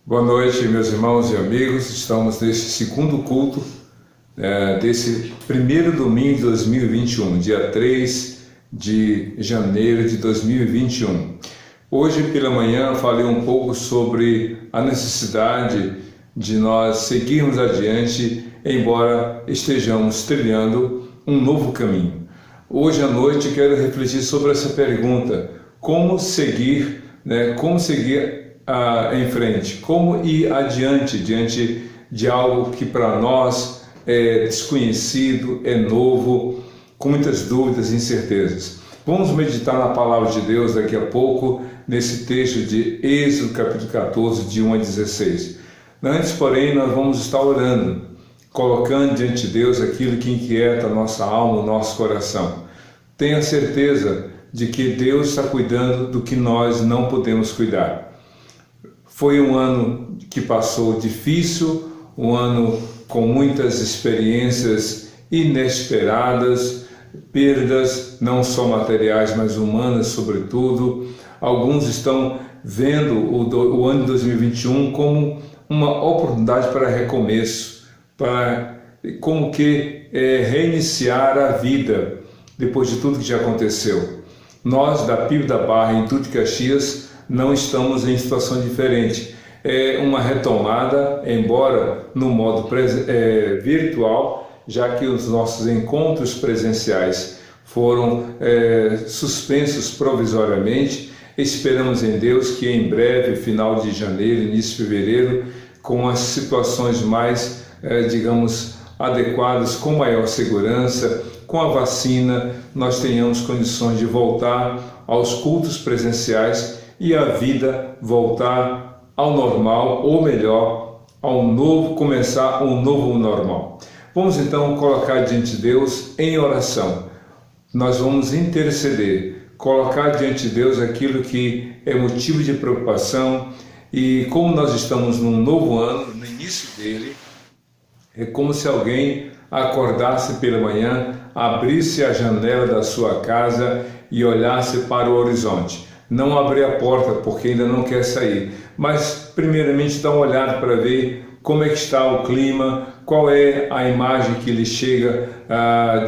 Boa noite, meus irmãos e amigos. Estamos nesse segundo culto desse primeiro domingo de 2021, dia 3 de janeiro de 2021. Hoje pela manhã falei um pouco sobre a necessidade de nós seguirmos adiante, embora estejamos trilhando um novo caminho. Hoje à noite quero refletir sobre essa pergunta: como seguir, como seguir em frente, como ir adiante diante de algo que para nós é desconhecido, é novo, com muitas dúvidas e incertezas. Vamos meditar na palavra de Deus daqui a pouco, nesse texto de Êxodo capítulo 14, de 1 a 16. Antes, porém, nós vamos estar orando, colocando diante de Deus aquilo que inquieta a nossa alma, o nosso coração. Tenha certeza de que Deus está cuidando do que nós não podemos cuidar. Foi um ano que passou difícil, um ano com muitas experiências inesperadas, perdas não só materiais, mas humanas sobretudo. Alguns estão vendo o ano de 2021 como uma oportunidade para recomeço, para como que reiniciar a vida depois de tudo que já aconteceu. Nós da PIB da Barra, em Duque de Caxias, não estamos em situação diferente. É uma retomada, embora no modo virtual, já que os nossos encontros presenciais foram suspensos provisoriamente. Esperamos em Deus que em breve, final de janeiro, início de fevereiro, com as situações mais, adequadas, com maior segurança, com a vacina, nós tenhamos condições de voltar aos cultos presenciais e a vida voltar ao normal, ou melhor, começar um novo normal. Vamos então colocar diante de Deus em oração. Nós vamos interceder, colocar diante de Deus aquilo que é motivo de preocupação, e como nós estamos num novo ano, no início dele, é como se alguém acordasse pela manhã, abrisse a janela da sua casa e olhasse para o horizonte. Não abrir a porta porque ainda não quer sair, mas primeiramente dar uma olhada para ver como é que está o clima, qual é a imagem que lhe chega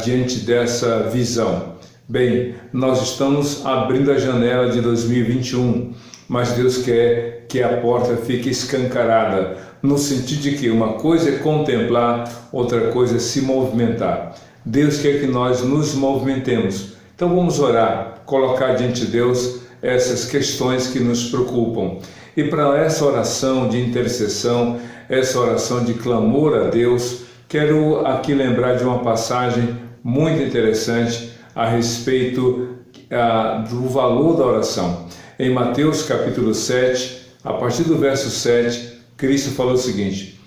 diante dessa visão. Bem, nós estamos abrindo a janela de 2021, mas Deus quer que a porta fique escancarada, no sentido de que uma coisa é contemplar, outra coisa é se movimentar. Deus quer que nós nos movimentemos. Então vamos orar, colocar diante de Deus essas questões que nos preocupam. E para essa oração de intercessão, essa oração de clamor a Deus, quero aqui lembrar de uma passagem muito interessante a respeito do valor da oração. Em Mateus capítulo 7, a partir do verso 7, Cristo falou o seguinte: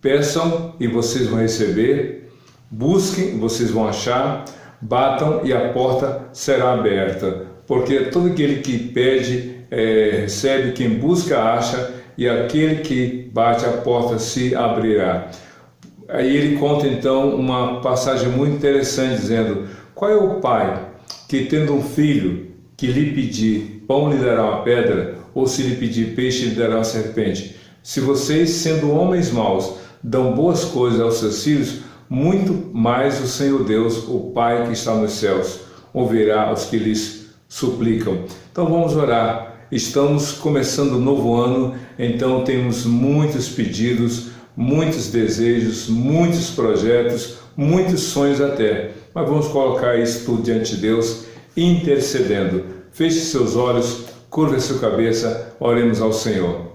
peçam e vocês vão receber, busquem e vocês vão achar, batam e a porta será aberta. Porque todo aquele que pede, recebe, quem busca, acha, e aquele que bate, a porta se abrirá. Aí ele conta então uma passagem muito interessante, dizendo: qual é o pai que, tendo um filho que lhe pedir pão, lhe dará uma pedra, ou se lhe pedir peixe, lhe dará uma serpente? Se vocês, sendo homens maus, dão boas coisas aos seus filhos, muito mais o Senhor Deus, o Pai que está nos céus, ouvirá os que lhes suplicam. Então vamos orar. Estamos começando um novo ano, então temos muitos pedidos, muitos desejos, muitos projetos, muitos sonhos até. Mas vamos colocar isso tudo diante de Deus, intercedendo. Feche seus olhos, curva sua cabeça, oremos ao Senhor.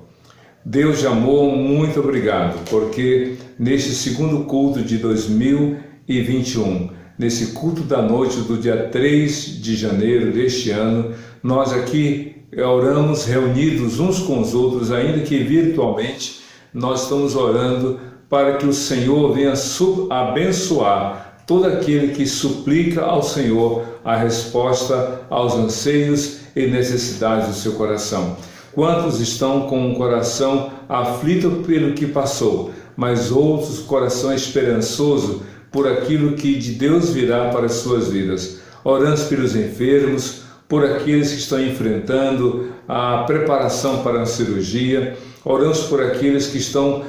Deus de amor, muito obrigado, porque neste segundo culto de 2021, nesse culto da noite do dia 3 de janeiro deste ano, nós aqui oramos reunidos uns com os outros, ainda que virtualmente, nós estamos orando para que o Senhor venha abençoar todo aquele que suplica ao Senhor a resposta aos anseios e necessidades do seu coração. Quantos estão com o coração aflito pelo que passou, mas outros coração esperançoso por aquilo que de Deus virá para as suas vidas. Oramos pelos enfermos, por aqueles que estão enfrentando a preparação para a cirurgia. Oramos por aqueles que estão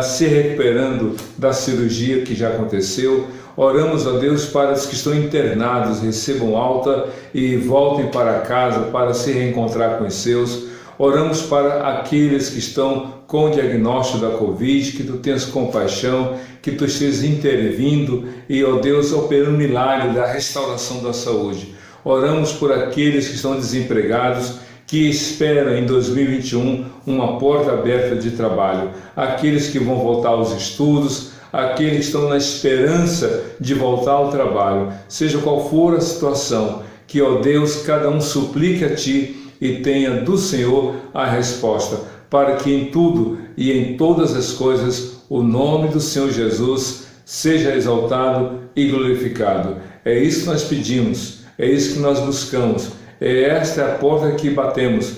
se recuperando da cirurgia que já aconteceu. Oramos, ó Deus, para os que estão internados, recebam alta e voltem para casa para se reencontrar com os seus. Oramos para aqueles que estão com o diagnóstico da Covid, que Tu tenhas compaixão, que Tu estejas intervindo e, ó Deus, operando o milagre da restauração da saúde. Oramos por aqueles que estão desempregados, que esperam em 2021 uma porta aberta de trabalho. Aqueles que vão voltar aos estudos, aqueles que estão na esperança de voltar ao trabalho. Seja qual for a situação, que, ó Deus, cada um suplique a Ti e tenha do Senhor a resposta, para que em tudo e em todas as coisas o nome do Senhor Jesus seja exaltado e glorificado. É isso que nós pedimos, é isso que nós buscamos, esta é a porta que batemos,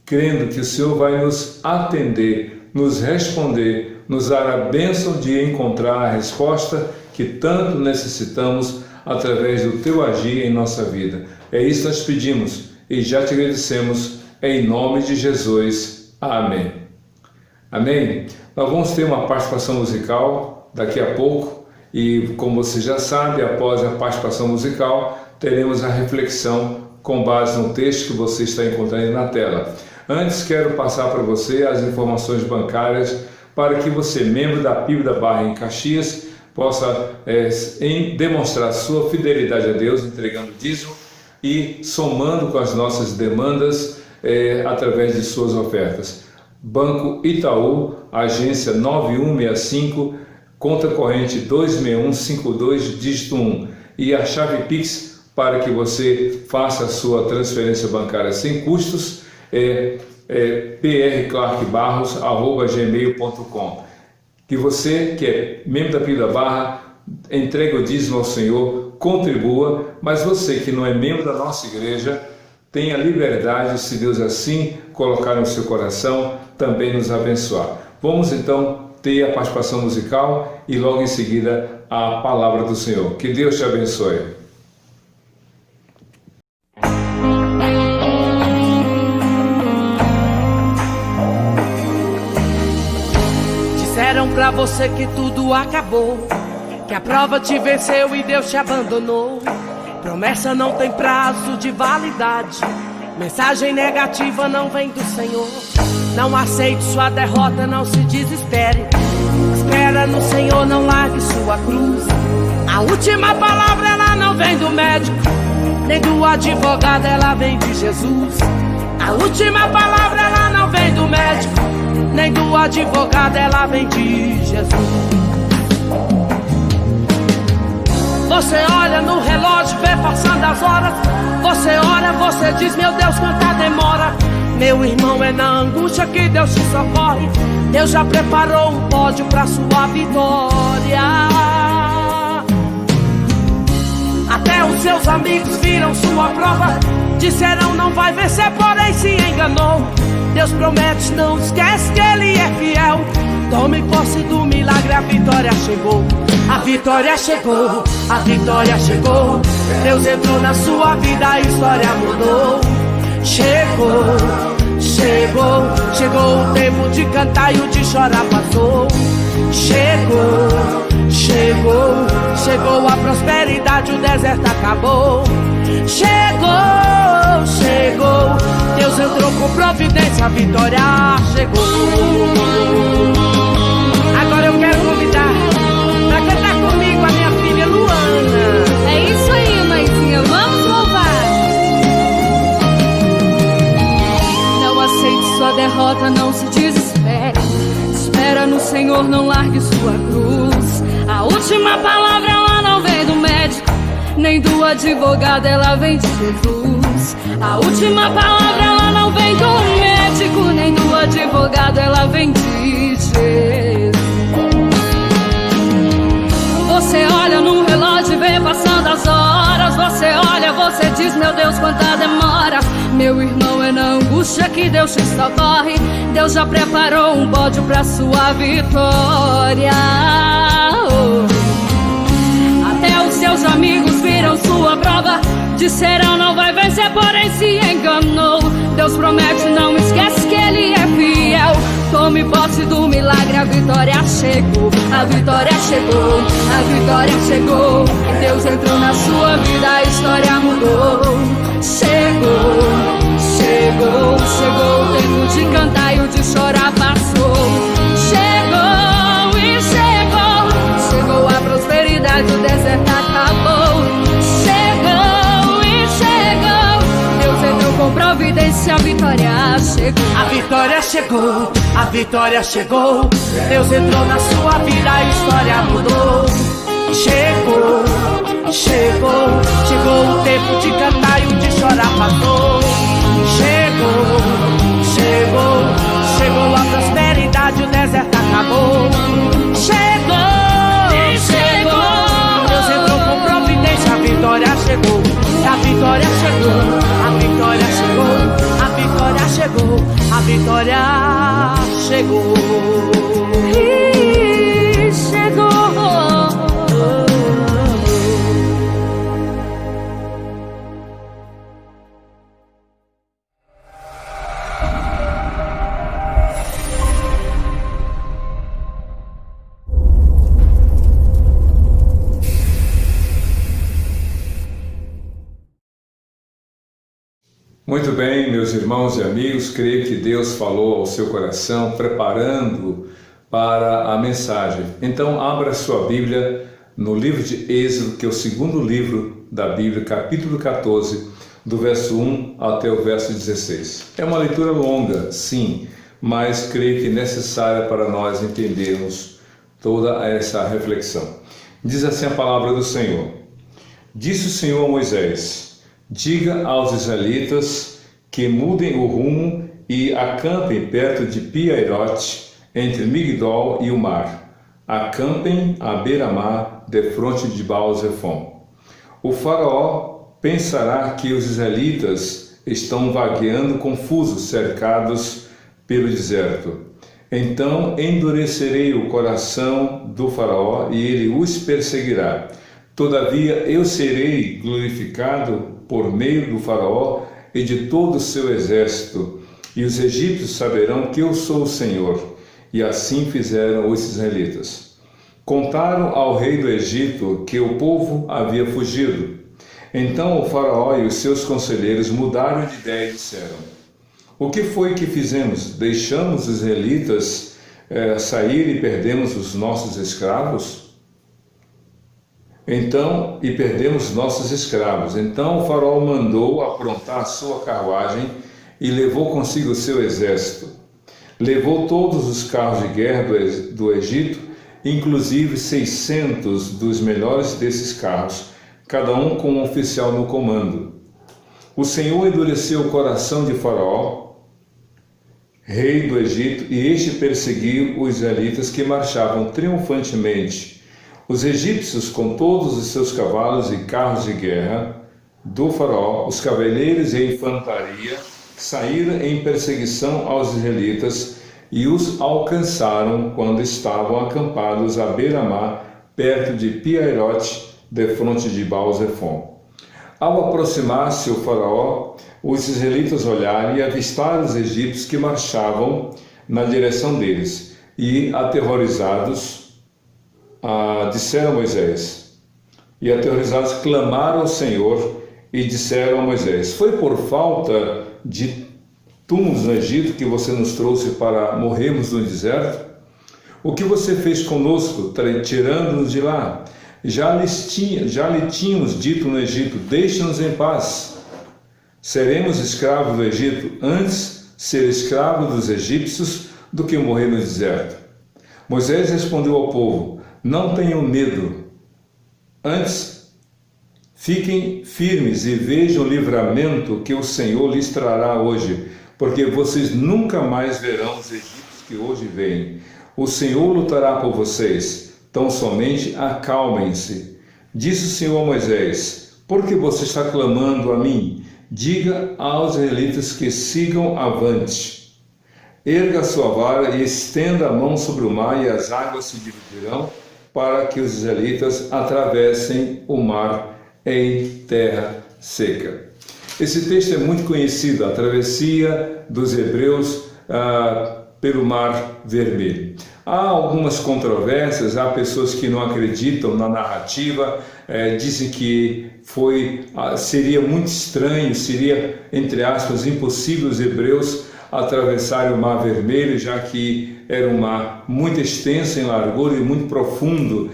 crendo que o Senhor vai nos atender, nos responder, nos dar a bênção de encontrar a resposta que tanto necessitamos através do Teu agir em nossa vida. É isso que nós pedimos e já te agradecemos, em nome de Jesus. Amém. Amém? Nós vamos ter uma participação musical daqui a pouco e, como você já sabe, após a participação musical, teremos a reflexão com base no texto que você está encontrando na tela. Antes, quero passar para você as informações bancárias para que você, membro da PIB da Barra em Caxias, possa demonstrar sua fidelidade a Deus, entregando dízimo e somando com as nossas demandas através de suas ofertas. Banco Itaú, agência 9165, conta corrente 26152, dígito 1. E a chave Pix, para que você faça a sua transferência bancária sem custos, prclarkbarros@gmail.com. Que você, que é membro da PIB da Barra, entregue o dízimo ao Senhor, contribua, mas você que não é membro da nossa igreja, tenha liberdade, se Deus assim colocar no seu coração, também nos abençoar. Vamos então ter a participação musical e logo em seguida a palavra do Senhor. Que Deus te abençoe. Disseram pra você que tudo acabou, que a prova te venceu e Deus te abandonou. Promessa não tem prazo de validade, mensagem negativa não vem do Senhor. Não aceite sua derrota, não se desespere. Espera no Senhor, não largue sua cruz. A última palavra ela não vem do médico, nem do advogado, ela vem de Jesus. A última palavra ela não vem do médico, nem do advogado, ela vem de Jesus. Você olha no relógio, vê passando as horas. Você ora, você diz, meu Deus, quanta demora. Meu irmão, é na angústia que Deus te socorre. Deus já preparou um pódio pra sua vitória. Até os seus amigos viram sua prova, disseram não vai vencer, porém se enganou. Deus promete, não esquece que Ele é fiel. Tome posse do milagre, a vitória chegou. A vitória chegou, a vitória chegou. Deus entrou na sua vida, a história mudou. Chegou, chegou, chegou o tempo de cantar e o de chorar passou. Chegou, chegou, chegou a prosperidade, o deserto acabou. Chegou, chegou, Deus entrou com providência, a vitória chegou. Agora eu quero convidar pra cantar comigo a minha filha Luana. É isso aí, mãezinha, vamos louvar. Não aceite sua derrota, não se desespere. Espera no Senhor, não largue sua cruz. A última palavra ela não vem do médico, nem do advogado, ela vem de Jesus. A última palavra ela não vem do médico, nem do advogado, ela vem de Jesus. Você olha no relógio e vê passando as horas. Você olha, você diz, meu Deus, quanta demora. Meu irmão, é na angústia que Deus te socorre. Deus já preparou um pódio pra sua vitória. Até os seus amigos viram sua prova, disseram não vai vencer, porém se enganou. Deus promete, não esquece que Ele é fiel. Tome posse do milagre, a vitória chegou. A vitória chegou, a vitória chegou. Deus entrou na sua vida, a história mudou. Chegou, chegou, chegou. O tempo de cantar e o de chorar passou. Chegou e chegou. Chegou a prosperidade, o deserto acabou. Chegou e chegou. Deus entrou com providência, a vitória chegou. A vitória chegou, a vitória chegou. Deus entrou na sua vida, a história mudou. Chegou, chegou, chegou o tempo de cantar e o de chorar passou. Chegou, chegou, chegou a prosperidade, o deserto acabou. Chegou, chegou, Deus entrou com providência, a vitória chegou. A vitória chegou, a vitória chegou, a vitória chegou, a vitória chegou. E chegou. Muito bem, meus irmãos e amigos, creio que Deus falou ao seu coração, preparando para a mensagem. Então, abra sua Bíblia no livro de Êxodo, que é o segundo livro da Bíblia, capítulo 14, do verso 1 até o verso 16. É uma leitura longa, sim, mas creio que necessária para nós entendermos toda essa reflexão. Diz assim a palavra do Senhor. Disse o Senhor a Moisés: diga aos israelitas que mudem o rumo e acampem perto de Pi-Hahirote, entre Migdol e o mar. Acampem à beira-mar, defronte de Baal-Zefon. O faraó pensará que os israelitas estão vagueando confusos, cercados pelo deserto. Então endurecerei o coração do faraó e ele os perseguirá. Todavia eu serei glorificado por meio do faraó e de todo o seu exército, e os egípcios saberão que eu sou o Senhor. E assim fizeram os israelitas. Contaram ao rei do Egito que o povo havia fugido. Então o faraó e os seus conselheiros mudaram de ideia e disseram: o que foi que fizemos? Deixamos os israelitas sair e perdemos os nossos escravos? Então o faraó mandou aprontar a sua carruagem e levou consigo o seu exército. Levou todos os carros de guerra do Egito, inclusive 600 dos melhores desses carros, cada um com um oficial no comando. O Senhor endureceu o coração de Faraó, rei do Egito, e este perseguiu os israelitas que marchavam triunfantemente. Os egípcios, com todos os seus cavalos e carros de guerra do faraó, os cavaleiros e a infantaria, saíram em perseguição aos israelitas e os alcançaram quando estavam acampados à beira-mar, perto de Pi-Hahirote, defronte de Baal-Zefon. Ao aproximar-se o faraó, os israelitas olharam e avistaram os egípcios que marchavam na direção deles, e, aterrorizados, disseram a Moisés, e aterrorizados clamaram ao Senhor e disseram a Moisés: foi por falta de túmulos no Egito que você nos trouxe para morrermos no deserto? O que você fez conosco, tirando-nos de lá? Já lhe tínhamos dito no Egito: deixe-nos em paz. Seremos escravos do Egito, antes ser escravo dos egípcios do que morrer no deserto. Moisés respondeu ao povo: não tenham medo, antes fiquem firmes e vejam o livramento que o Senhor lhes trará hoje, porque vocês nunca mais verão os egípcios que hoje veem. O Senhor lutará por vocês, tão somente acalmem-se. Disse o Senhor a Moisés: por que você está clamando a mim? Diga aos israelitas que sigam avante. Erga a sua vara e estenda a mão sobre o mar, e as águas se dividirão, para que os israelitas atravessem o mar em terra seca. Esse texto é muito conhecido, a travessia dos hebreus pelo Mar Vermelho. Há algumas controvérsias, há pessoas que não acreditam na narrativa, dizem que seria muito estranho, seria, entre aspas, impossível os hebreus atravessarem o Mar Vermelho, já que era um mar muito extenso em largura e muito profundo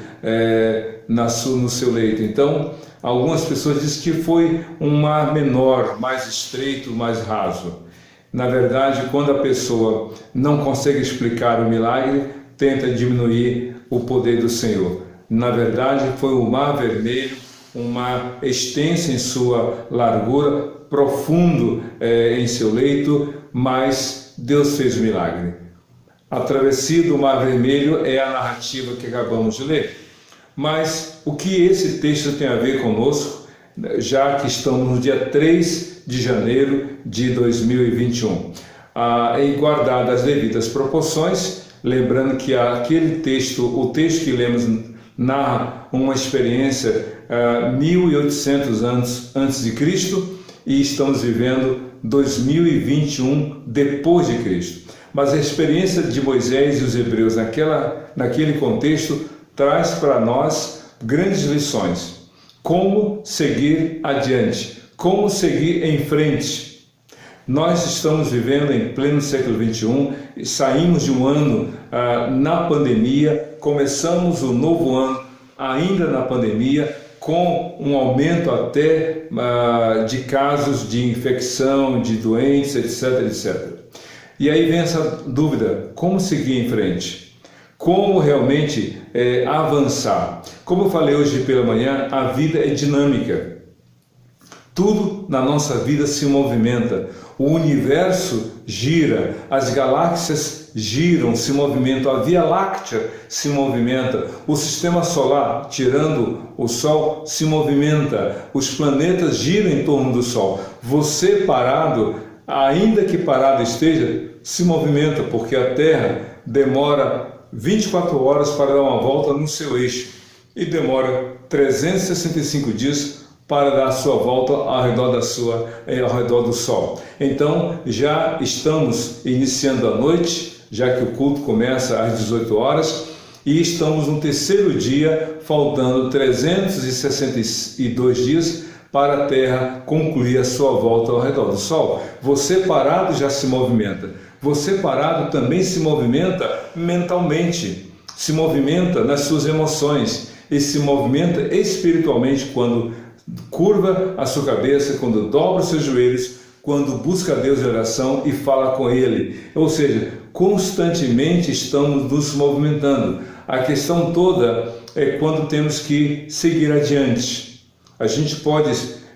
no seu leito. Então, algumas pessoas dizem que foi um mar menor, mais estreito, mais raso. Na verdade, quando a pessoa não consegue explicar o milagre, tenta diminuir o poder do Senhor. Na verdade, foi o Mar Vermelho, um mar extenso em sua largura, profundo em seu leito, mas Deus fez o milagre. A travessia do Mar Vermelho é a narrativa que acabamos de ler. Mas o que esse texto tem a ver conosco, já que estamos no dia 3 de janeiro de 2021? E guardadas as devidas proporções, lembrando que aquele texto, o texto que lemos, narra uma experiência 1800 anos antes de Cristo, e estamos vivendo 2021 depois de Cristo. Mas a experiência de Moisés e os hebreus naquele contexto traz para nós grandes lições. Como seguir adiante, como seguir em frente. Nós estamos vivendo em pleno século XXI, saímos de um ano na pandemia, começamos o novo ano ainda na pandemia, com um aumento até de casos de infecção, de doentes, etc, etc. E aí vem essa dúvida, como seguir em frente? Como realmente avançar? Como eu falei hoje pela manhã, a vida é dinâmica. Tudo na nossa vida se movimenta. O universo gira, as galáxias giram, se movimentam, a Via Láctea se movimenta, o sistema solar, tirando o Sol, se movimenta, os planetas giram em torno do Sol. Você parado, ainda que parado esteja, se movimenta, porque a Terra demora 24 horas para dar uma volta no seu eixo e demora 365 dias para dar a sua volta ao redor do Sol. Então, já estamos iniciando a noite, já que o culto começa às 18 horas, e estamos no terceiro dia, faltando 362 dias para a Terra concluir a sua volta ao redor do Sol. Você parado já se movimenta. Você parado também se movimenta mentalmente, se movimenta nas suas emoções e se movimenta espiritualmente quando curva a sua cabeça, quando dobra os seus joelhos, quando busca a Deus em oração e fala com Ele. Ou seja, constantemente estamos nos movimentando. A questão toda é quando temos que seguir adiante. A gente pode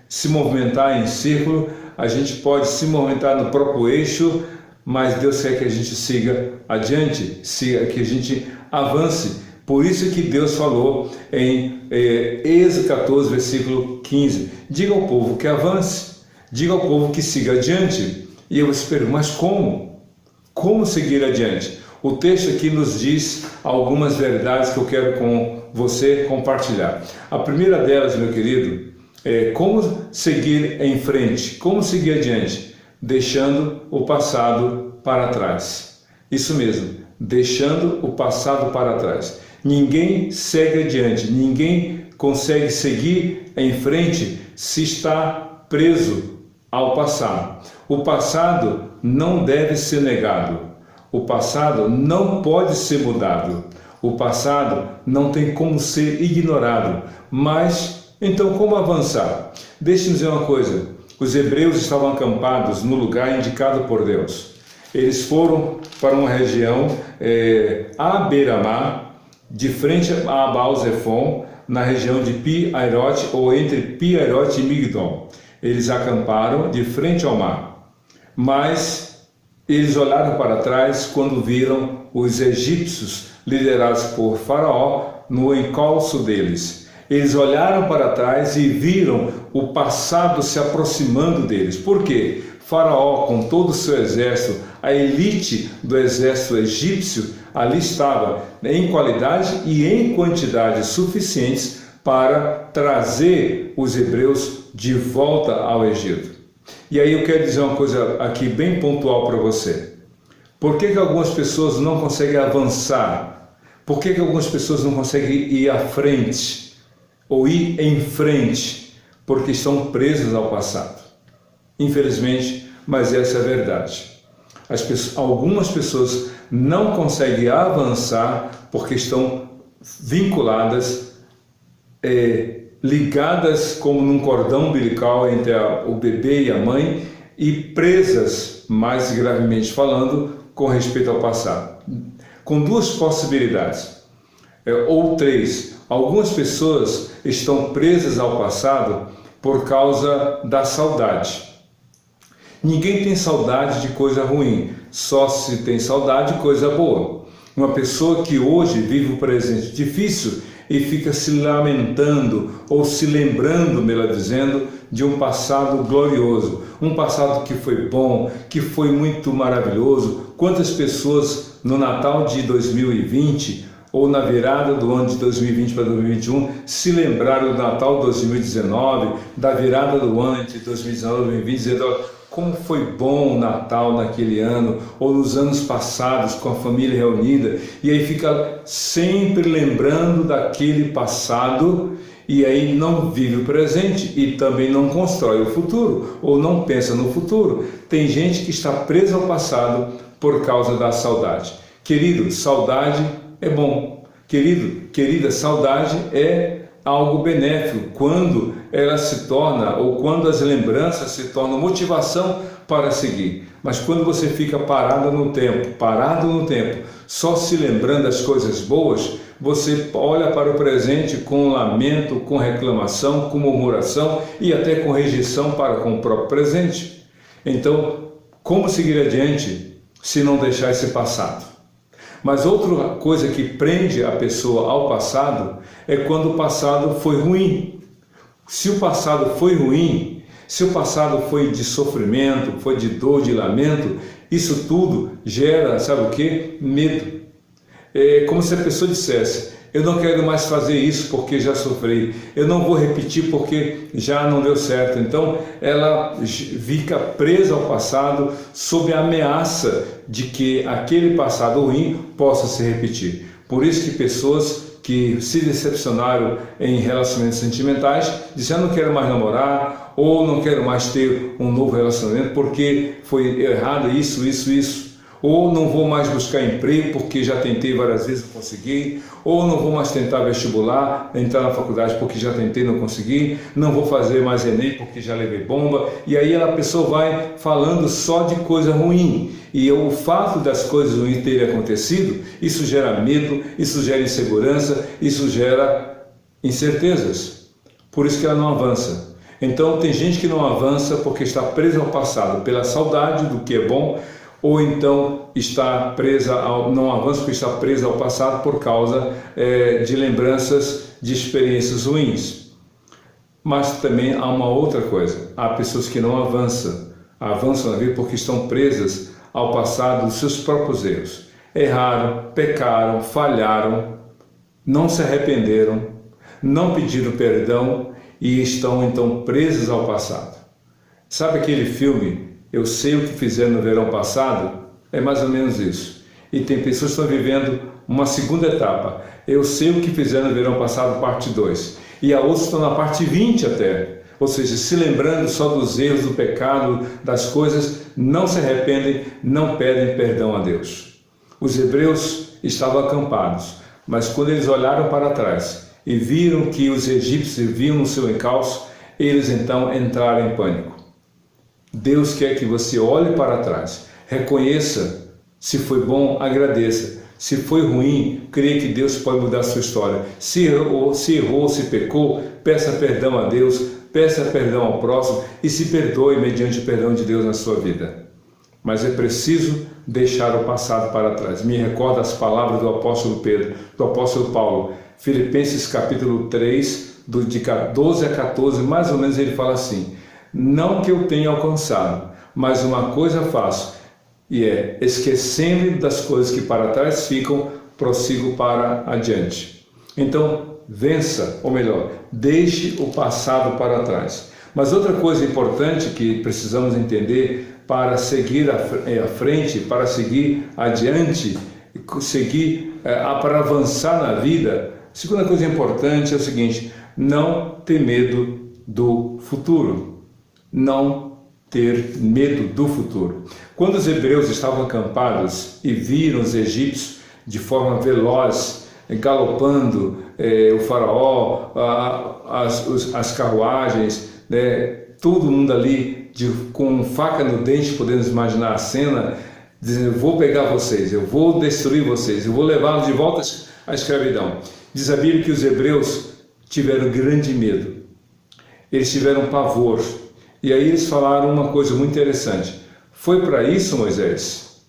se movimentar em círculo, a gente pode se movimentar no próprio eixo, mas Deus quer que a gente siga adiante, que a gente avance. Por isso que Deus falou em Êxodo 14, versículo 15, diga ao povo que avance, diga ao povo que siga adiante. E eu espero, mas como? Como seguir adiante? O texto aqui nos diz algumas verdades que eu quero com você compartilhar. A primeira delas, meu querido, é como seguir em frente, como seguir adiante, deixando o passado para trás. Isso mesmo, deixando o passado para trás. Ninguém segue adiante, ninguém consegue seguir em frente se está preso ao passado. O passado não deve ser negado. O passado não pode ser mudado. O passado não tem como ser ignorado. Mas, então, como avançar? Deixe-me dizer uma coisa. Os hebreus estavam acampados no lugar indicado por Deus. Eles foram para uma região à beira-mar, de frente a Baal-Zephon, na região de Pi-Hahirote, ou entre Pi-Hahirote e Migdol. Eles acamparam de frente ao mar. Mas eles olharam para trás quando viram os egípcios, liderados por Faraó, no encalço deles. Eles olharam para trás e viram o passado se aproximando deles. Por quê? Faraó, com todo o seu exército, a elite do exército egípcio, ali estava em qualidade e em quantidade suficientes para trazer os hebreus de volta ao Egito. E aí eu quero dizer uma coisa aqui bem pontual para você. Por que algumas pessoas não conseguem avançar? Por que algumas pessoas não conseguem ir à frente ou ir em frente? Porque estão presas ao passado. Infelizmente, mas essa é a verdade. Algumas pessoas não conseguem avançar porque estão vinculadas, ligadas como num cordão umbilical entre o bebê e a mãe e presas, mais gravemente falando, com respeito ao passado. Com duas possibilidades, ou três. Algumas pessoas estão presas ao passado por causa da saudade. Ninguém tem saudade de coisa ruim, só se tem saudade de coisa boa. Uma pessoa que hoje vive o presente difícil e fica se lamentando ou se lembrando, melhor dizendo, de um passado glorioso, um passado que foi bom, que foi muito maravilhoso. Quantas pessoas no Natal de 2020 ou na virada do ano de 2020 para 2021 se lembraram do Natal de 2019, da virada do ano entre 2019 e 2020, dizendo: como foi bom o Natal naquele ano, ou nos anos passados com a família reunida, e aí fica sempre lembrando daquele passado, e aí não vive o presente e também não constrói o futuro, ou não pensa no futuro. Tem gente que está presa ao passado por causa da saudade. Querido, saudade é bom. Querida, saudade é algo benéfico quando ela se torna, ou quando as lembranças se tornam motivação para seguir. Mas quando você fica parado no tempo, só se lembrando das coisas boas, você olha para o presente com lamento, com reclamação, com murmuração e até com rejeição para com o próprio presente. Então, como seguir adiante se não deixar esse passado? Mas outra coisa que prende a pessoa ao passado é quando o passado foi ruim. Se o passado foi ruim, se o passado foi de sofrimento, foi de dor, de lamento, isso tudo gera, sabe o quê? Medo. É como se a pessoa dissesse: eu não quero mais fazer isso porque já sofri, eu não vou repetir porque já não deu certo. Então ela fica presa ao passado sob a ameaça de que aquele passado ruim possa se repetir. Por isso que pessoas que se decepcionaram em relacionamentos sentimentais disseram: não quero mais namorar, ou não quero mais ter um novo relacionamento porque foi errado isso. Ou não vou mais buscar emprego porque já tentei várias vezes, não consegui. Ou não vou mais tentar vestibular, entrar na faculdade porque já tentei, não consegui. Não vou fazer mais Enem porque já levei bomba. E aí a pessoa vai falando só de coisa ruim. E o fato das coisas ruins terem acontecido, isso gera medo, isso gera insegurança, isso gera incertezas. Por isso que ela não avança. Então tem gente que não avança porque está presa ao passado, pela saudade do que é bom, ou então está não avança porque está presa ao passado por causa de lembranças de experiências ruins. Mas também há uma outra coisa: há pessoas que não avançam na vida porque estão presas ao passado dos seus próprios erros. Erraram, pecaram, falharam, não se arrependeram, não pediram perdão e estão então presas ao passado. Sabe aquele filme Eu Sei o que Fizeram no Verão Passado? É mais ou menos isso. E tem pessoas que estão vivendo uma segunda etapa. Eu Sei o que Fizeram no Verão Passado, parte 2. E a outros estão na parte 20 até. Ou seja, se lembrando só dos erros, do pecado, das coisas, não se arrependem, não pedem perdão a Deus. Os hebreus estavam acampados, mas quando eles olharam para trás e viram que os egípcios viviam no seu encalço, eles então entraram em pânico. Deus quer que você olhe para trás, reconheça, se foi bom, agradeça. Se foi ruim, creia que Deus pode mudar a sua história. Se errou, se pecou, peça perdão a Deus, peça perdão ao próximo e se perdoe mediante o perdão de Deus na sua vida. Mas é preciso deixar o passado para trás. Me recorda as palavras do apóstolo Pedro, do apóstolo Paulo, Filipenses capítulo 3, de 12 a 14, mais ou menos ele fala assim: não que eu tenha alcançado, mas uma coisa faço, e esquecendo das coisas que para trás ficam, prossigo para adiante. Então, vença, ou melhor, deixe o passado para trás. Mas outra coisa importante que precisamos entender para seguir à frente, para seguir adiante, para avançar na vida. A segunda coisa importante é o seguinte: não ter medo do futuro. Não ter medo do futuro. Quando os hebreus estavam acampados e viram os egípcios de forma veloz, galopando, o faraó, as carruagens, todo mundo ali com faca no dente, podemos imaginar a cena, dizendo: eu vou pegar vocês, eu vou destruir vocês, eu vou levá-los de volta à escravidão. Diz a Bíblia que os hebreus tiveram grande medo, eles tiveram pavor, e aí eles falaram uma coisa muito interessante: foi para isso, Moisés?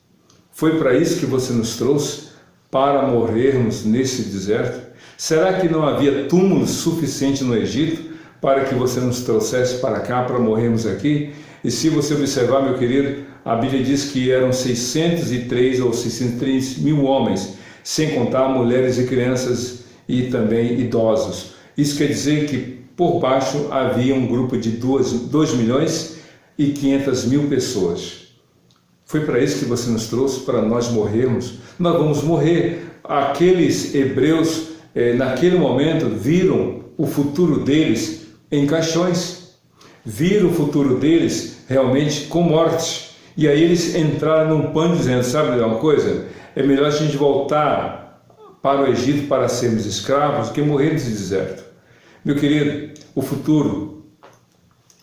Foi para isso que você nos trouxe? Para morrermos nesse deserto? Será que não havia túmulos suficiente no Egito para que você nos trouxesse para cá, para morrermos aqui? E se você observar, meu querido, a Bíblia diz que eram 603 ou 603 mil homens, sem contar mulheres e crianças e também idosos. Isso quer dizer que por baixo havia um grupo de 2 milhões e 500 mil pessoas. Foi para isso que você nos trouxe, para nós morrermos? Nós vamos morrer. Aqueles hebreus, naquele momento, viram o futuro deles em caixões. Viram o futuro deles realmente com morte. E aí eles entraram num pânico dizendo: sabe de uma coisa? É melhor a gente voltar para o Egito para sermos escravos do que morrer nesse deserto. Meu querido, o futuro,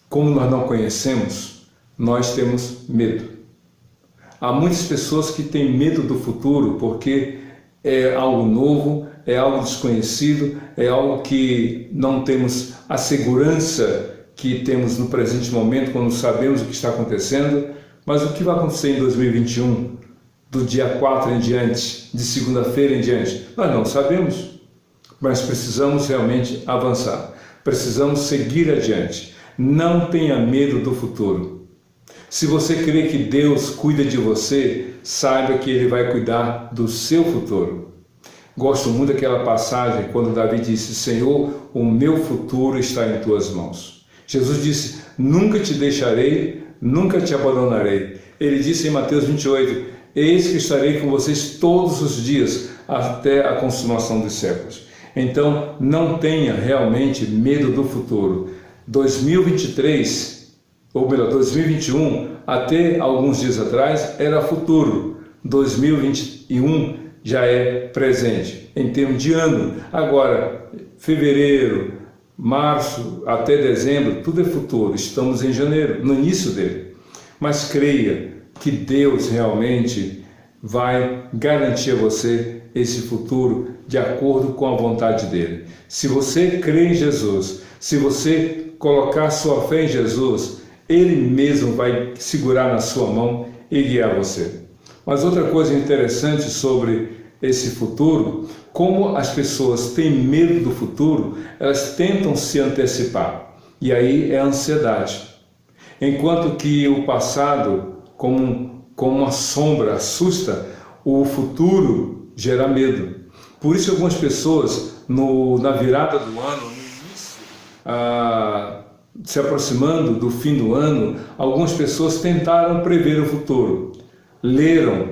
como nós não conhecemos, nós temos medo. Há muitas pessoas que têm medo do futuro porque é algo novo, é algo desconhecido, é algo que não temos a segurança que temos no presente momento quando sabemos o que está acontecendo. Mas o que vai acontecer em 2021, do dia 4 em diante, de segunda-feira em diante? Nós não sabemos, mas precisamos realmente avançar, precisamos seguir adiante. Não tenha medo do futuro. Se você crê que Deus cuida de você, saiba que Ele vai cuidar do seu futuro. Gosto muito daquela passagem quando Davi disse: Senhor, o meu futuro está em tuas mãos. Jesus disse: nunca te deixarei, nunca te abandonarei. Ele disse em Mateus 28, eis que estarei com vocês todos os dias, até a consumação dos séculos. Então, não tenha realmente medo do futuro. 2023, ou melhor, 2021, até alguns dias atrás, era futuro. 2021 já é presente, em termos de ano. Agora, fevereiro, março até dezembro, tudo é futuro. Estamos em janeiro, no início dele. Mas creia que Deus realmente vai garantir a você esse futuro de acordo com a vontade dele. Se você crê em Jesus, se você colocar sua fé em Jesus, Ele mesmo vai segurar na sua mão e guiar você. Mas outra coisa interessante sobre esse futuro, como as pessoas têm medo do futuro, elas tentam se antecipar. E aí é a ansiedade. Enquanto que o passado, como uma sombra, assusta, o futuro gera medo. Por isso algumas pessoas, na virada do ano, no início, se aproximando do fim do ano, algumas pessoas tentaram prever o futuro. Leram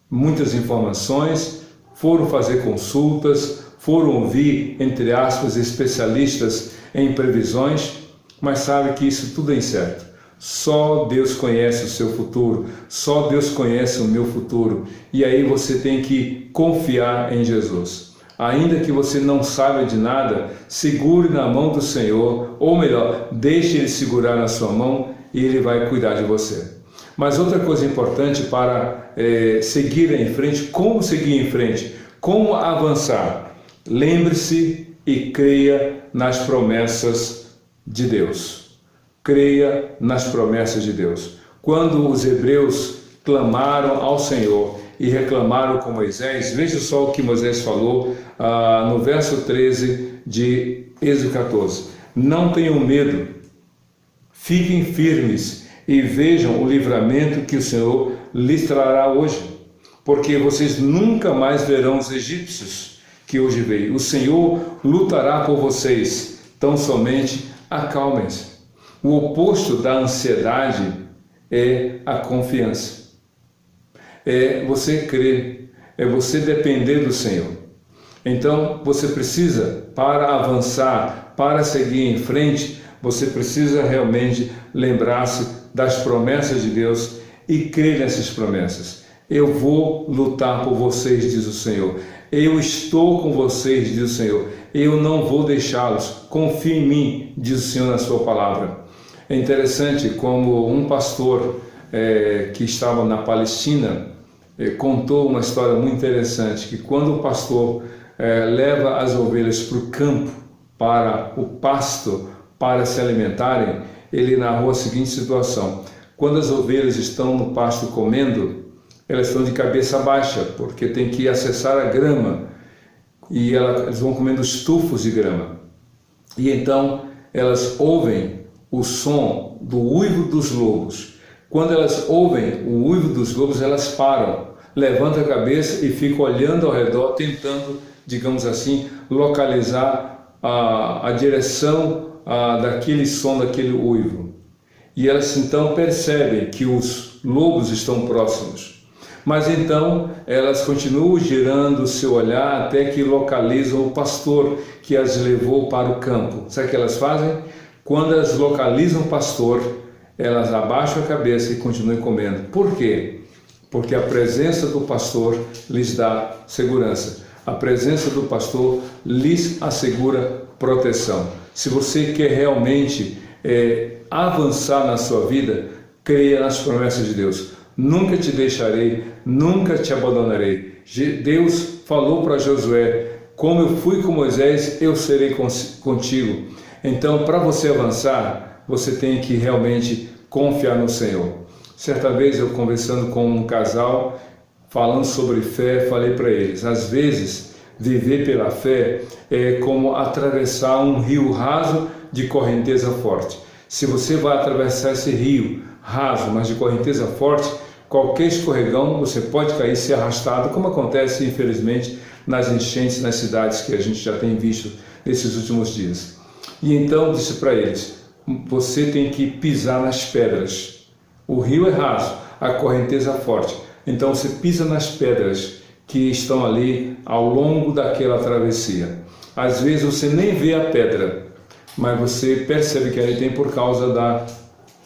muitas informações, foram fazer consultas, foram ouvir, entre aspas, especialistas em previsões, mas sabe que isso tudo é incerto. Só Deus conhece o seu futuro, só Deus conhece o meu futuro, e aí você tem que confiar em Jesus. Ainda que você não saiba de nada, segure na mão do Senhor, ou melhor, deixe Ele segurar na sua mão e Ele vai cuidar de você. Mas outra coisa importante para seguir em frente, como seguir em frente, como avançar? Lembre-se e creia nas promessas de Deus. Creia nas promessas de Deus. Quando os hebreus clamaram ao Senhor e reclamaram com Moisés, veja só o que Moisés falou no verso 13 de Êxodo 14. Não tenham medo, fiquem firmes e vejam o livramento que o Senhor lhes trará hoje, porque vocês nunca mais verão os egípcios que hoje veio. O Senhor lutará por vocês, tão somente acalmem-se. O oposto da ansiedade é a confiança. É você crer, é você depender do Senhor. Então, você precisa, para avançar, para seguir em frente, você precisa realmente lembrar-se das promessas de Deus e crer nessas promessas. Eu vou lutar por vocês, diz o Senhor. Eu estou com vocês, diz o Senhor. Eu não vou deixá-los. Confie em mim, diz o Senhor na sua palavra. É interessante como um pastor que estava na Palestina contou uma história muito interessante, que quando o pastor leva as ovelhas para o campo, para o pasto, para se alimentarem, ele narrou a seguinte situação: quando as ovelhas estão no pasto comendo, elas estão de cabeça baixa, porque tem que acessar a grama, e elas vão comendo os tufos de grama. E então elas ouvem o som do uivo dos lobos. Quando elas ouvem o uivo dos lobos, elas param, levantam a cabeça e ficam olhando ao redor, tentando, digamos assim, localizar a direção daquele som, daquele uivo. E elas então percebem que os lobos estão próximos. Mas então elas continuam girando o seu olhar até que localizam o pastor que as levou para o campo. Sabe o que elas fazem? Quando elas localizam o pastor, elas abaixam a cabeça e continuam comendo. Por quê? Porque a presença do pastor lhes dá segurança. A presença do pastor lhes assegura proteção. Se você quer realmente avançar na sua vida, creia nas promessas de Deus. Nunca te deixarei, nunca te abandonarei. Deus falou para Josué: como eu fui com Moisés, eu serei contigo. Então, para você avançar, você tem que realmente confiar no Senhor. Certa vez eu conversando com um casal, falando sobre fé, falei para eles: às vezes, viver pela fé é como atravessar um rio raso de correnteza forte. Se você vai atravessar esse rio raso, mas de correnteza forte, qualquer escorregão você pode cair e ser arrastado, como acontece infelizmente nas enchentes nas cidades que a gente já tem visto nesses últimos dias. E então disse para eles: você tem que pisar nas pedras. O rio é raso, a correnteza é forte, então você pisa nas pedras que estão ali ao longo daquela travessia. Às vezes você nem vê a pedra, mas você percebe que ali tem por causa da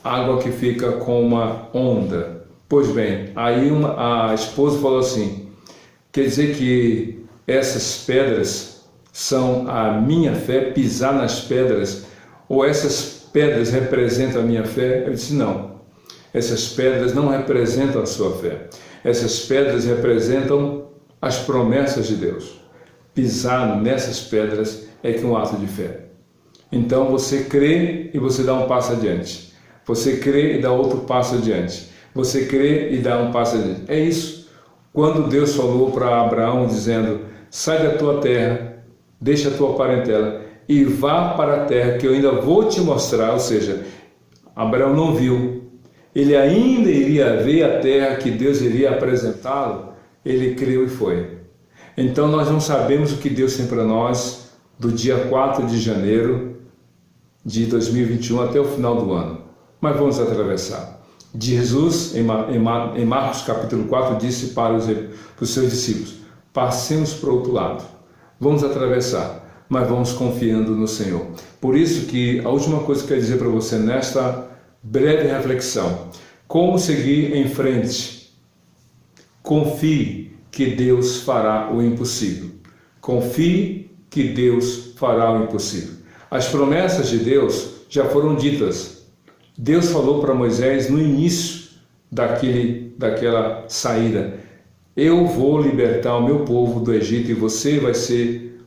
água que fica com uma onda. Pois bem, aí a esposa falou assim: quer dizer que essas pedras são a minha fé, pisar nas pedras, ou essas pedras representam a minha fé? Eu disse: não, essas pedras não representam a sua fé, essas pedras representam as promessas de Deus. Pisar nessas pedras é que é um ato de fé. Então você crê e você dá um passo adiante. Você crê e dá outro passo adiante. Você crê e dá um passo adiante. É isso. Quando Deus falou para Abraão dizendo: sai da tua terra, deixa a tua parentela e vá para a terra que eu ainda vou te mostrar. Ou seja, Abraão não viu. Ele ainda iria ver a terra que Deus iria apresentá-lo. Ele creu e foi. Então nós não sabemos o que Deus tem para nós do dia 4 de janeiro de 2021 até o final do ano. Mas vamos atravessar. Jesus, em Marcos capítulo 4, disse para os seus discípulos: passemos para o outro lado. Vamos atravessar, mas vamos confiando no Senhor. Por isso que a última coisa que eu quero dizer para você nesta breve reflexão: como seguir em frente? Confie que Deus fará o impossível. Confie que Deus fará o impossível. As promessas de Deus já foram ditas. Deus falou para Moisés no início daquela saída: eu vou libertar o meu povo do Egito e você vai ser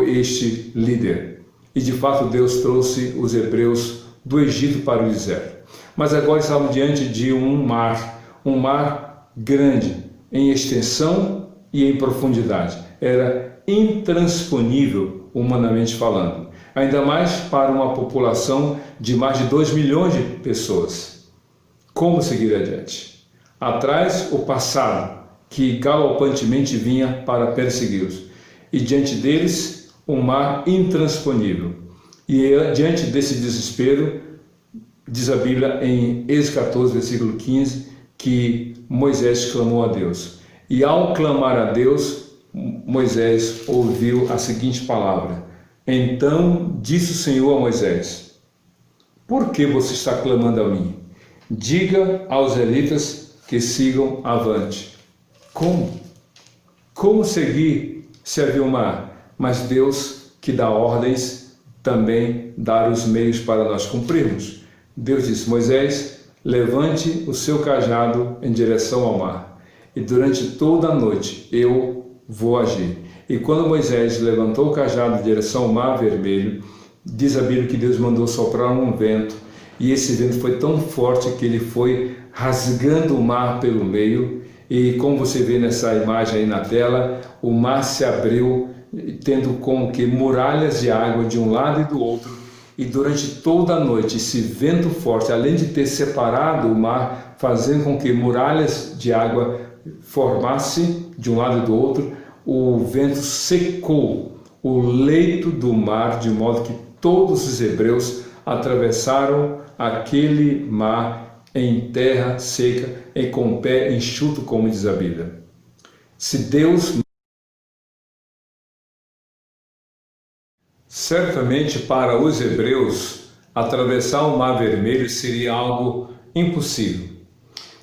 este líder. E de fato Deus trouxe os hebreus do Egito para o deserto. Mas agora estavam diante de um mar grande em extensão e em profundidade. Era intransponível humanamente falando. Ainda mais para uma população de mais de 2 milhões de pessoas. Como seguir adiante? Atrás, o passado, que galopantemente vinha para persegui-los. E diante deles, um mar intransponível. E diante desse desespero, diz a Bíblia em Êxodo 14, versículo 15, que Moisés clamou a Deus. E ao clamar a Deus, Moisés ouviu a seguinte palavra: então disse o Senhor a Moisés: por que você está clamando a mim? Diga aos israelitas que sigam avante. Como? Como seguir se havia o mar? Mas Deus, que dá ordens, também dá os meios para nós cumprirmos. Deus disse: Moisés, levante o seu cajado em direção ao mar, e durante toda a noite eu vou agir. E quando Moisés levantou o cajado em direção ao mar vermelho, diz a Bíblia que Deus mandou soprar um vento, e esse vento foi tão forte que ele foi rasgando o mar pelo meio, e como você vê nessa imagem aí na tela, o mar se abriu, tendo como que muralhas de água de um lado e do outro, e durante toda a noite esse vento forte, além de ter separado o mar, fazendo com que muralhas de água formasse de um lado e do outro, o vento secou o leito do mar, de modo que todos os hebreus atravessaram aquele mar em terra seca e com o pé enxuto, como diz a Bíblia. Se Deus... Certamente para os hebreus, atravessar o Mar Vermelho seria algo impossível.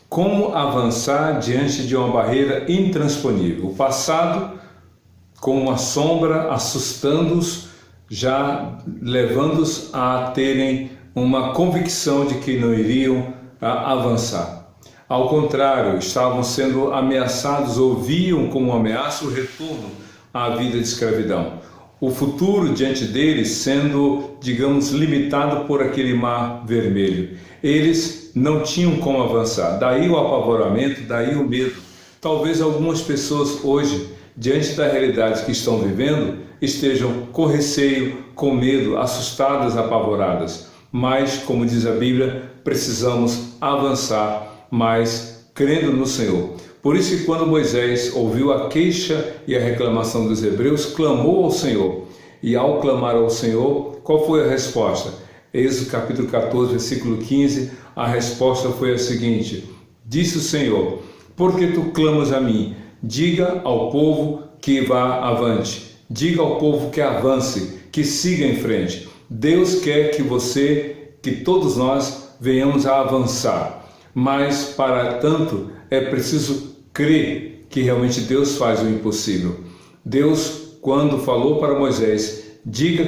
Como avançar diante de uma barreira intransponível? O passado, com uma sombra, assustando-os, já levando-os a terem uma convicção de que não iriam avançar. Ao contrário, estavam sendo ameaçados, ou viam como ameaça o retorno à vida de escravidão. O futuro diante deles sendo, digamos, limitado por aquele mar vermelho. Eles não tinham como avançar. Daí o apavoramento, daí o medo. Talvez algumas pessoas hoje, diante da realidade que estão vivendo, estejam com receio, com medo, assustadas, apavoradas. Mas, como diz a Bíblia, precisamos avançar, mas crendo no Senhor. Por isso que quando Moisés ouviu a queixa e a reclamação dos hebreus, clamou ao Senhor. E ao clamar ao Senhor, qual foi a resposta? Êxodo capítulo 14, versículo 15, a resposta foi a seguinte: disse o Senhor, por que tu clamas a mim? Diga ao povo que vá avante. Diga ao povo que avance, que siga em frente. Deus quer que todos nós venhamos a avançar. Mas, para tanto, é preciso crer que realmente Deus faz o impossível. Deus, quando falou para Moisés, diga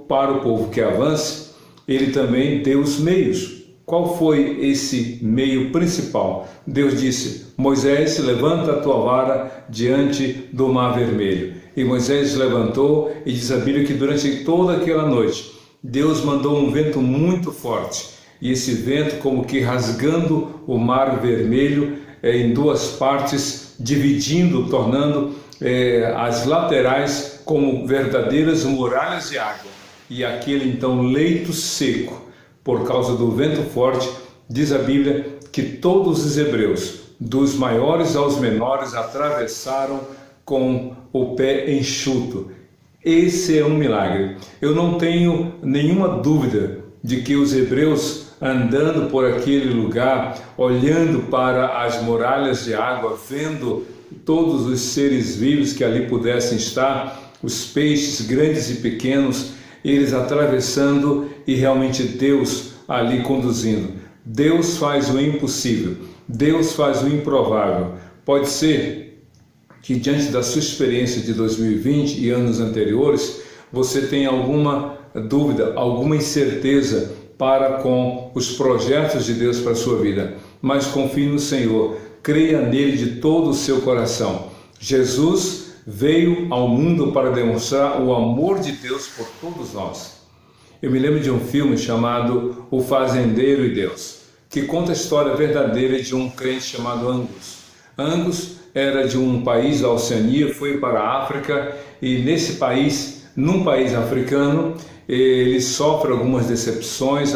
para o povo que avance, ele também deu os meios. Qual foi esse meio principal? Deus disse: Moisés, levanta a tua vara diante do mar vermelho. E Moisés levantou, e diz a Bíblia que durante toda aquela noite, Deus mandou um vento muito forte. E esse vento, como que rasgando o mar vermelho em duas partes, dividindo, tornando as laterais como verdadeiras muralhas de água. E aquele então leito seco, por causa do vento forte, diz a Bíblia que todos os hebreus, dos maiores aos menores, atravessaram com o pé enxuto. Esse é um milagre. Eu não tenho nenhuma dúvida de que os hebreus, andando por aquele lugar, olhando para as muralhas de água, vendo todos os seres vivos que ali pudessem estar, os peixes grandes e pequenos, eles atravessando e realmente Deus ali conduzindo. Deus faz o impossível, Deus faz o improvável. Pode ser que diante da sua experiência de 2020 e anos anteriores, você tenha alguma dúvida, alguma incerteza para com os projetos de Deus para a sua vida, mas confie no Senhor, creia nele de todo o seu coração. Jesus veio ao mundo para demonstrar o amor de Deus por todos nós. Eu me lembro de um filme chamado O Fazendeiro e Deus, que conta a história verdadeira de um crente chamado Angus. Angus era de um país da Oceania, foi para a África, e nesse país, num país africano, ele sofre algumas decepções,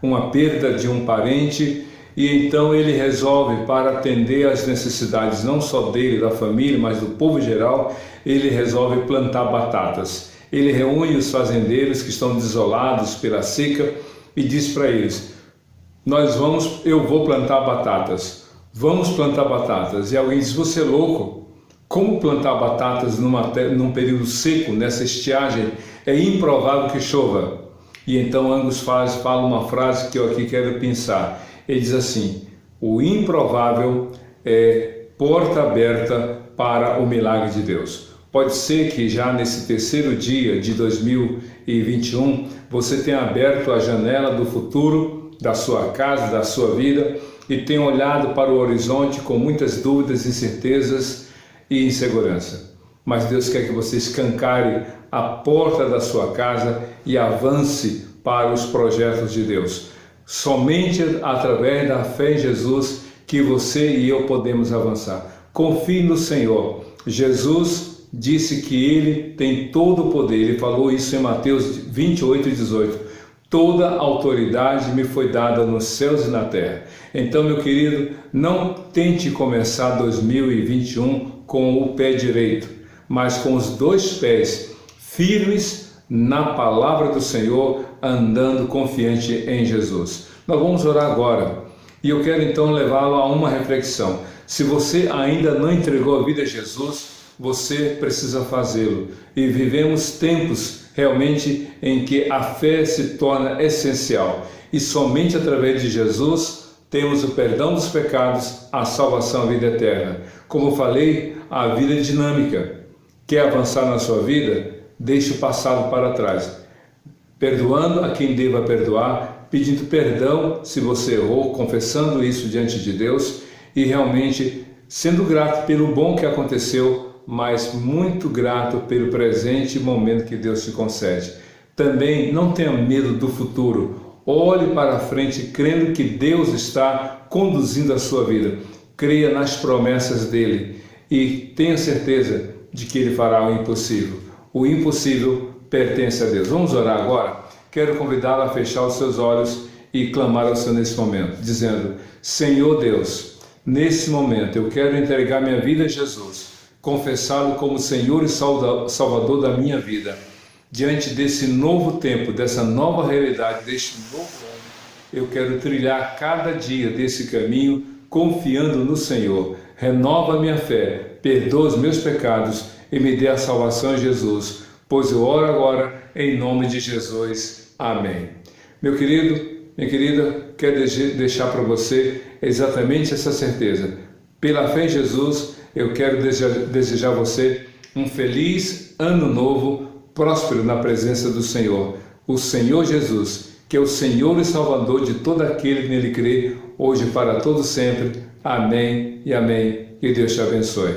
uma perda de um parente, e então ele resolve, para atender às necessidades não só dele, da família, mas do povo em geral, ele resolve plantar batatas. Ele reúne os fazendeiros que estão desolados pela seca e disse para eles: eu vou plantar batatas. Vamos plantar batatas. E alguém diz: você é louco? Como plantar batatas num período seco, nessa estiagem? É improvável que chova. E então Angus fala uma frase que eu aqui quero pensar. Ele diz assim: o improvável é porta aberta para o milagre de Deus. Pode ser que já nesse terceiro dia de 2021 você tenha aberto a janela do futuro da sua casa, da sua vida, e tenha olhado para o horizonte com muitas dúvidas, incertezas e insegurança. Mas Deus quer que você escancare a porta da sua casa e avance para os projetos de Deus. Somente através da fé em Jesus que você e eu podemos avançar. Confie no Senhor. Jesus disse que Ele tem todo o poder. Ele falou isso em Mateus 28:18. Toda autoridade me foi dada nos céus e na terra. Então, meu querido, não tente começar 2021 com o pé direito, mas com os dois pés firmes na palavra do Senhor, andando confiante em Jesus. Nós vamos orar agora e eu quero então levá-lo a uma reflexão. Se você ainda não entregou a vida a Jesus, você precisa fazê-lo. E vivemos tempos realmente em que a fé se torna essencial. E somente através de Jesus temos o perdão dos pecados, a salvação, a vida eterna. Como eu falei, a vida é dinâmica. Quer avançar na sua vida? Deixe o passado para trás. Perdoando a quem deva perdoar, pedindo perdão se você errou, confessando isso diante de Deus e realmente sendo grato pelo bom que aconteceu, mas muito grato pelo presente momento que Deus te concede. Também não tenha medo do futuro. Olhe para a frente crendo que Deus está conduzindo a sua vida. Creia nas promessas dele e tenha certeza de que ele fará o impossível. O impossível pertence a Deus. Vamos orar agora? Quero convidá-lo a fechar os seus olhos e clamar ao Senhor nesse momento, dizendo: Senhor Deus, nesse momento eu quero entregar minha vida a Jesus, confessá-lo como Senhor e Salvador da minha vida. Diante desse novo tempo, dessa nova realidade, deste novo ano, eu quero trilhar cada dia desse caminho confiando no Senhor. Renova a minha fé, perdoa os meus pecados e me dê a salvação em Jesus, pois eu oro agora em nome de Jesus. Amém. Meu querido, minha querida, quero deixar para você exatamente essa certeza. Pela fé em Jesus, eu quero desejar a você um feliz ano novo, próspero na presença do Senhor. O Senhor Jesus, que é o Senhor e Salvador de todo aquele que nele crê, hoje e para todo sempre. Amém e amém. Que Deus te abençoe.